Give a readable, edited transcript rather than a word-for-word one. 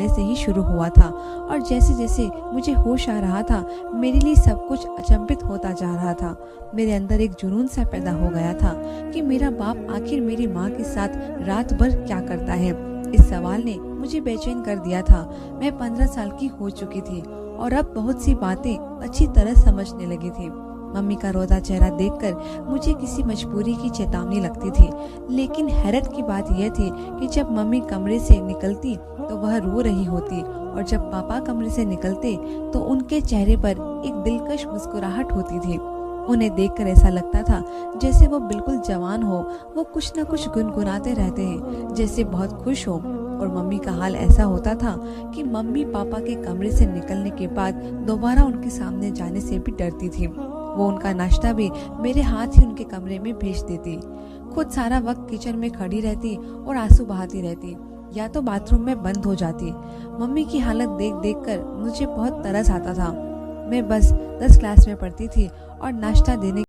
पहले से ही शुरू हुआ था और जैसे जैसे मुझे होश आ रहा था मेरे लिए सब कुछ अचंभित होता जा रहा था। मेरे अंदर एक जुनून सा पैदा हो गया था कि मेरा बाप आखिर मेरी माँ के साथ रात भर क्या करता है। इस सवाल ने मुझे बेचैन कर दिया था। मैं 15 साल की हो चुकी थी और अब बहुत सी बातें अच्छी तरह समझने लगी थी। मम्मी का रोदा चेहरा देखकर मुझे किसी मजबूरी की चेतावनी लगती थी, लेकिन हैरत की बात यह थी कि जब मम्मी कमरे से निकलती तो वह रो रही होती और जब पापा कमरे से निकलते तो उनके चेहरे पर एक दिलकश मुस्कुराहट होती थी। उन्हें देखकर ऐसा लगता था जैसे वो बिल्कुल जवान हो। वो कुछ न कुछ गुनगुनाते रहते हैं, जैसे बहुत खुश हो। और मम्मी का हाल ऐसा होता था कि मम्मी पापा के कमरे से निकलने के बाद दोबारा उनके सामने जाने से भी डरती थी। वो उनका नाश्ता भी मेरे हाथ ही उनके कमरे में भेज देती। खुद सारा वक्त किचन में खड़ी रहती और आंसू बहाती रहती या तो बाथरूम में बंद हो जाती। मम्मी की हालत देख देख कर मुझे बहुत तरस आता था। मैं बस 10 क्लास में पढ़ती थी और नाश्ता देने